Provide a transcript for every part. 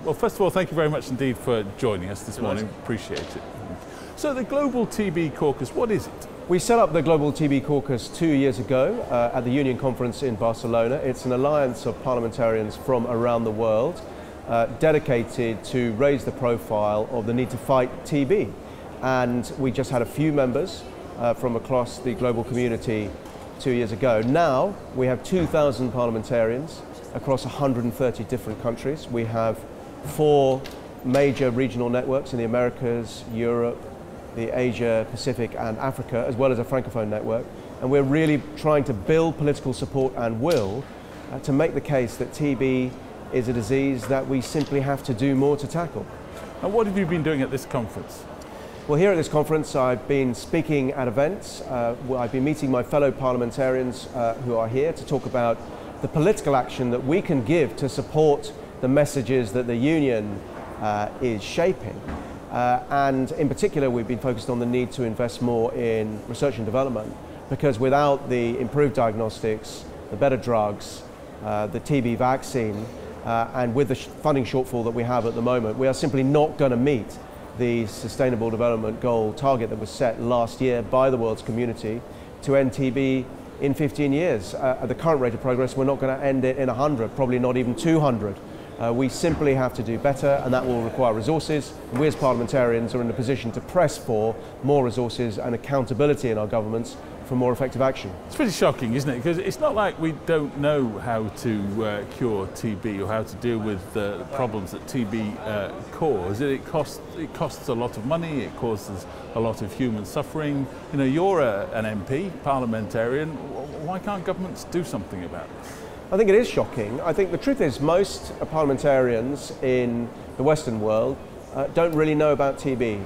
Well, first of all, thank you very much indeed for joining us this morning. Appreciate it. So the Global TB Caucus, what is it? We set up the Global TB Caucus 2 years ago at the Union Conference in Barcelona. It's an alliance of parliamentarians from around the world dedicated to raise the profile of the need to fight TB. And we just had a few members from across the global community 2 years ago. Now we have 2,000 parliamentarians across 130 different countries. We have 4 major regional networks in the Americas, Europe, the Asia, Pacific and Africa, as well as a Francophone network. And we're really trying to build political support and will to make the case that TB is a disease that we simply have to do more to tackle. And what have you been doing at this conference? Well, here at this conference, I've been speaking at events. I've been meeting my fellow parliamentarians who are here to talk about the political action that we can give to support the messages that the Union is shaping. And in particular, we've been focused on the need to invest more in research and development, because without the improved diagnostics, the better drugs, the TB vaccine, and with the funding shortfall that we have at the moment, we are simply not going to meet the Sustainable Development Goal target that was set last year by the world's community to end TB in 15 years. At the current rate of progress, we're not going to end it in 100, probably not even 200. We simply have to do better, and that will require resources. And we as parliamentarians are in a position to press for more resources and accountability in our governments for more effective action. It's pretty shocking, isn't it? Because it's not like we don't know how to cure TB or how to deal with the problems that TB cause. It costs a lot of money, it causes a lot of human suffering. You know, you're an MP, parliamentarian. Why can't governments do something about it? I think it is shocking. I think the truth is most parliamentarians in the Western world don't really know about TB.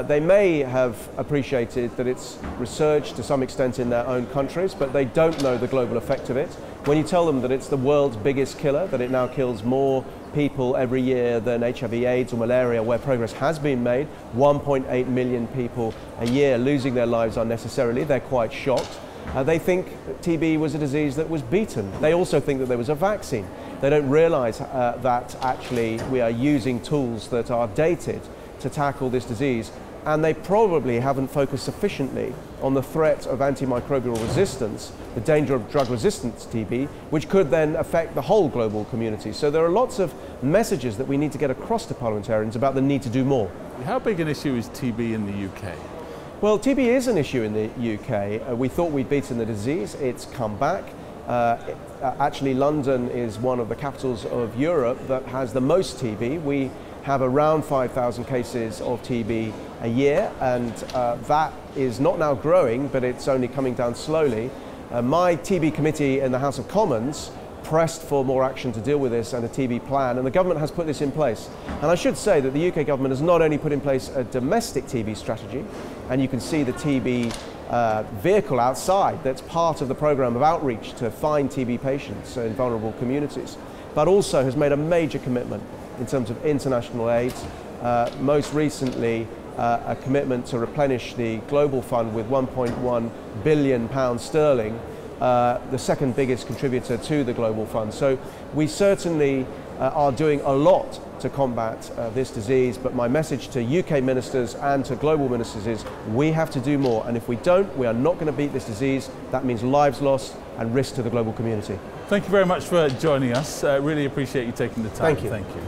They may have appreciated that it's researched to some extent in their own countries, but they don't know the global effect of it. When you tell them that it's the world's biggest killer, that it now kills more people every year than HIV/AIDS or malaria, where progress has been made, 1.8 million people a year losing their lives unnecessarily, they're quite shocked. They think that TB was a disease that was beaten. They also think that there was a vaccine. They don't realize that actually we are using tools that are dated to tackle this disease, and they probably haven't focused sufficiently on the threat of antimicrobial resistance, the danger of drug-resistant TB, which could then affect the whole global community. So there are lots of messages that we need to get across to parliamentarians about the need to do more. How big an issue is TB in the UK? Well, TB is an issue in the UK. We thought we'd beaten the disease. It's come back. Actually, London is one of the capitals of Europe that has the most TB. We have around 5,000 cases of TB a year, and that is not now growing, but it's only coming down slowly. My TB committee in the House of Commons pressed for more action to deal with this and a TB plan, and the government has put this in place. And I should say that the UK government has not only put in place a domestic TB strategy, and you can see the TB vehicle outside that's part of the programme of outreach to find TB patients in vulnerable communities, but also has made a major commitment in terms of international aid, most recently a commitment to replenish the global fund with £1.1 billion sterling, the second biggest contributor to the global fund. So we certainly are doing a lot to combat this disease, but my message to UK ministers and to global ministers is we have to do more, and if we don't, we are not going to beat this disease. That means lives lost and risk to the global community. Thank you very much for joining us. Really appreciate you taking the time. Thank you. Thank you.